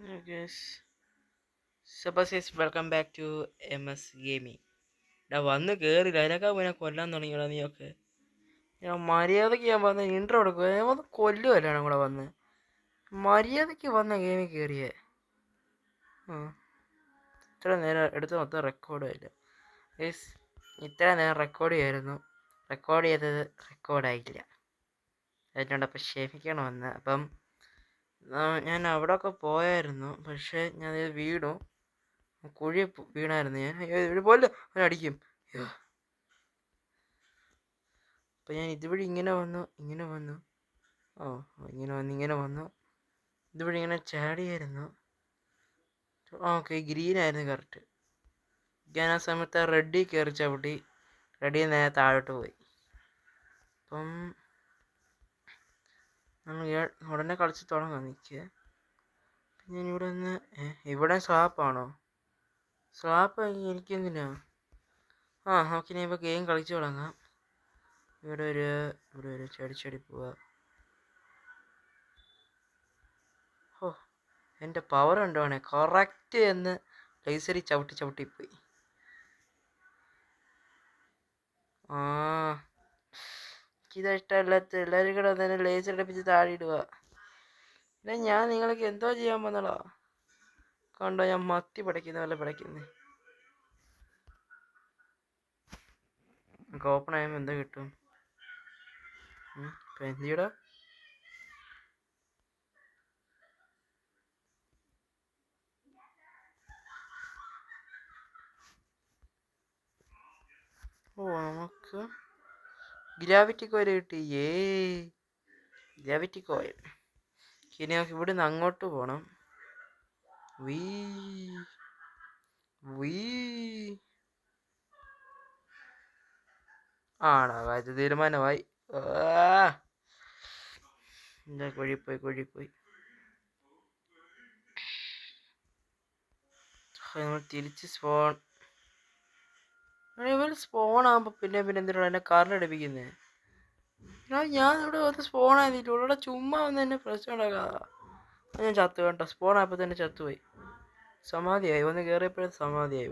Guys സബസൈസ് welcome back to gaming. ഞാൻ വന്ന് കയറില്ല അതിനൊക്കെ പിന്നെ കൊല്ലാൻ തുടങ്ങിയടാ നീയൊക്കെ. ഞാൻ മര്യാദയ്ക്ക് ഞാൻ വന്ന് ഇൻട്രോ എടുക്കുക, ഞാൻ വന്ന് കൊല്ലുമല്ലാണ് കൂടെ വന്ന് മര്യാദയ്ക്ക് വന്ന ഗെയിമിൽ കയറിയേ. ഇത്ര നേരം എടുത്ത് മൊത്തം റെക്കോർഡായില്ല ഗൈസ്. ഇത്ര നേരം റെക്കോർഡ് ചെയ്യായിരുന്നു, റെക്കോർഡ് ചെയ്തത് റെക്കോർഡായിട്ടില്ല. അതിനോടൊപ്പം ക്ഷമിക്കണമെന്ന്. അപ്പം ഞാൻ അവിടെ ഒക്കെ പോയായിരുന്നു, പക്ഷേ ഞാൻ വീണു, കുഴി വീണായിരുന്നു ഞാൻ. ഇവിടെ പോലെ അവൻ അടിക്കും. അപ്പം ഞാൻ ഇതുവഴി ഇങ്ങനെ വന്നു ഇങ്ങനെ വന്നു ഇതുവഴി ഇങ്ങനെ ചാടിയായിരുന്നു. Okay, ഗ്രീനായിരുന്നു correct. ഞാൻ ആ സമയത്ത് റെഡിൽ കയറി ചവിട്ടി, റെഡിയിൽ നേരെ താഴോട്ട് പോയി. അപ്പം നമ്മൾ ഉടനെ കളിച്ച് തുടങ്ങാം. നിൽക്കുക. പിന്നെ ഇവിടെ നിന്ന് ഇവിടെ സ്ലാപ്പാണോ? സ്ലാപ്പ് എനിക്കെന്തിനാ? ഓക്കെ, ഞാൻ ഇപ്പോൾ ഗെയിം കളിച്ച് തുടങ്ങാം. ഇവിടെ ഒരു ചടി പോവാ. എൻ്റെ പവർ ഉണ്ടോണേ കറക്റ്റ് എന്ന് ലേസറി ചവിട്ടിപ്പോയി. എനിക്കിത് ഇഷ്ടമല്ലാത്ത എല്ലാവരും കൂടെ തന്നെ ലേസർ അടിപ്പിച്ച് താഴെ ഇടുക. പിന്നെ ഞാൻ നിങ്ങൾക്ക് എന്തോ ചെയ്യാൻ വന്നടാ. കണ്ടോ, ഞാൻ മത്തി പടയ്ക്കുന്ന പോലെ പടയ്ക്കുന്നേ. നമുക്ക് ഓപ്പൺ ആകുമ്പോൾ എന്താ കിട്ടും? ഇപ്പം എന്തിടാ? നമുക്ക് ഗ്രാവിറ്റി കോയിൽ കിട്ടി. Gravity coil. ഇനി നമുക്ക് ഇവിടുന്ന് അങ്ങോട്ട് പോകണം. ആണോ? അത് തീരുമാനമായി. എന്താ കുഴിപ്പോയി. നമ്മൾ തിരിച്ച് സ്പോൺ ആകുമ്പോൾ പിന്നെ എന്തിനാണ് എന്നെ കാറിൽ അടിപ്പിക്കുന്നത്? ഞാൻ ഇവിടെ വന്ന് സ്പോൺ ആയിരുന്നില്ല, ഇവിടെ ചുമ്മാ വന്ന് എന്നെ പ്രശ്നം ഉണ്ടാക്കാതെ. ഞാൻ ചത്തു കേട്ടോ. സ്പോൺ ആയപ്പോൾ തന്നെ ചത്തുപോയി. സമാധിയായി, വന്ന് കയറിയപ്പോഴും സമാധിയായി.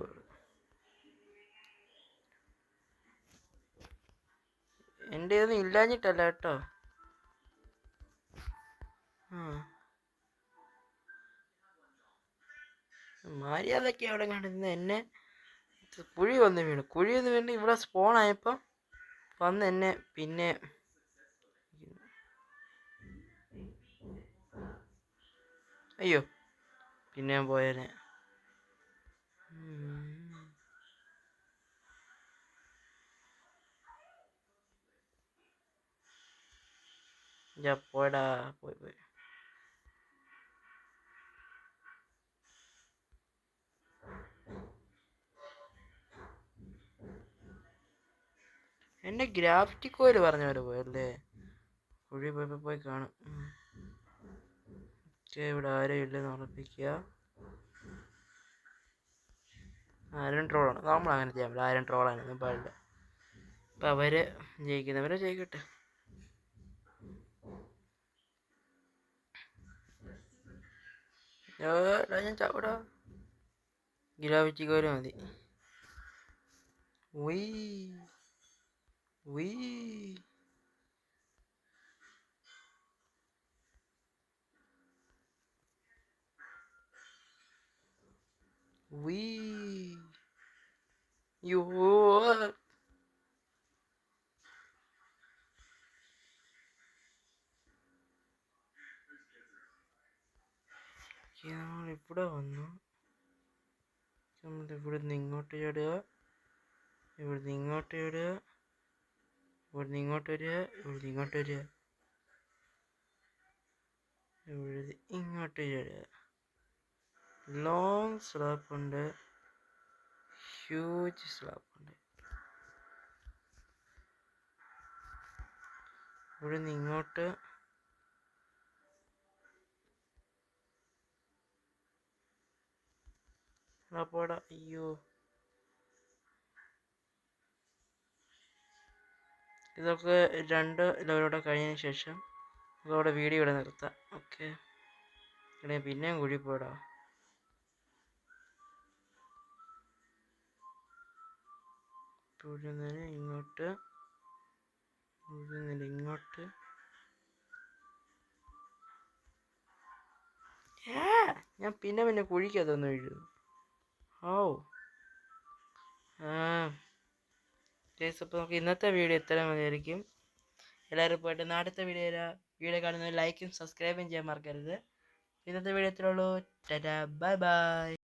എൻ്റെ ഒന്നും ഇല്ലാഞ്ഞിട്ടല്ല കേട്ടോ. മര്യാദയ്ക്ക് അവിടെ കണ്ടിരുന്ന എന്നെ കുഴി വന്ന് വീണ് ഇവിടെ സ്പോൺ ആയപ്പോൾ വന്ന് എന്നെ പിന്നെ അയ്യോ പിന്നെ ഞാൻ പോയേനെ. പോയടാ, പോയി. എൻ്റെ ഗ്രാഫിറ്റി കോയിൽ പറഞ്ഞ പോലെ പോയല്ലേ. കുഴി പോയി കാണും. ഇവിടെ ആരും ഇല്ലെന്ന് ഉറപ്പിക്കുക. ആരും ട്രോളാണ്. നമ്മൾ അങ്ങനെ ചെയ്യാൻ പറ്റില്ല. ആരും ട്രോളാനൊന്നും പാടില്ല. അപ്പം അവര് ജയിക്കുന്നവരെ ജയിക്കട്ടെ. ഞാൻ ചവിടാ. ഗ്രാവിറ്റി കോയിൽ മതി. നമ്മളിവിടെ വന്നു. നമ്മളിവിടുന്ന് ഇങ്ങോട്ട് ചാടുക, ഇവിടുന്ന് ഇങ്ങോട്ട് ചാടുക, ഇവിടുന്ന് ഇങ്ങോട്ട് വരിക, ഇവിടുന്ന് ഇങ്ങോട്ട് വരിക, ഇവിടുന്ന് ഇങ്ങോട്ട് ചാടുക. ലോങ് സ്ലാപ്പ് ഉണ്ട്, ഹ്യൂജ് സ്ലാപ്പ് ഉണ്ട്. ഇവിടുന്ന് ഇങ്ങോട്ട് പോടാ. അയ്യോ, ഇതൊക്കെ 2 ലെവലോടെ കഴിഞ്ഞതിന് ശേഷം നമുക്കവിടെ വീഡിയോ ഇവിടെ നിർത്താം. ഓക്കെ എടേ പിന്നെയും കുഴി പോടാ. ഇങ്ങോട്ട് ഇങ്ങോട്ട്. ഞാൻ പിന്നെ കുഴിക്കതൊന്നും വീഴുന്നു. ഓ അപ്പോൾ നമുക്ക് ഇന്നത്തെ വീഡിയോ ഇത്ര മതിയായിരിക്കും. എല്ലാവരും പോയിട്ട് അടുത്ത വീഡിയോ കാണുന്നത് ലൈക്കും സബ്സ്ക്രൈബും ചെയ്യാൻ മറക്കരുത്. ഇന്നത്തെ വീഡിയോ ഇത്രേ ഉള്ളൂ. Tata bye bye.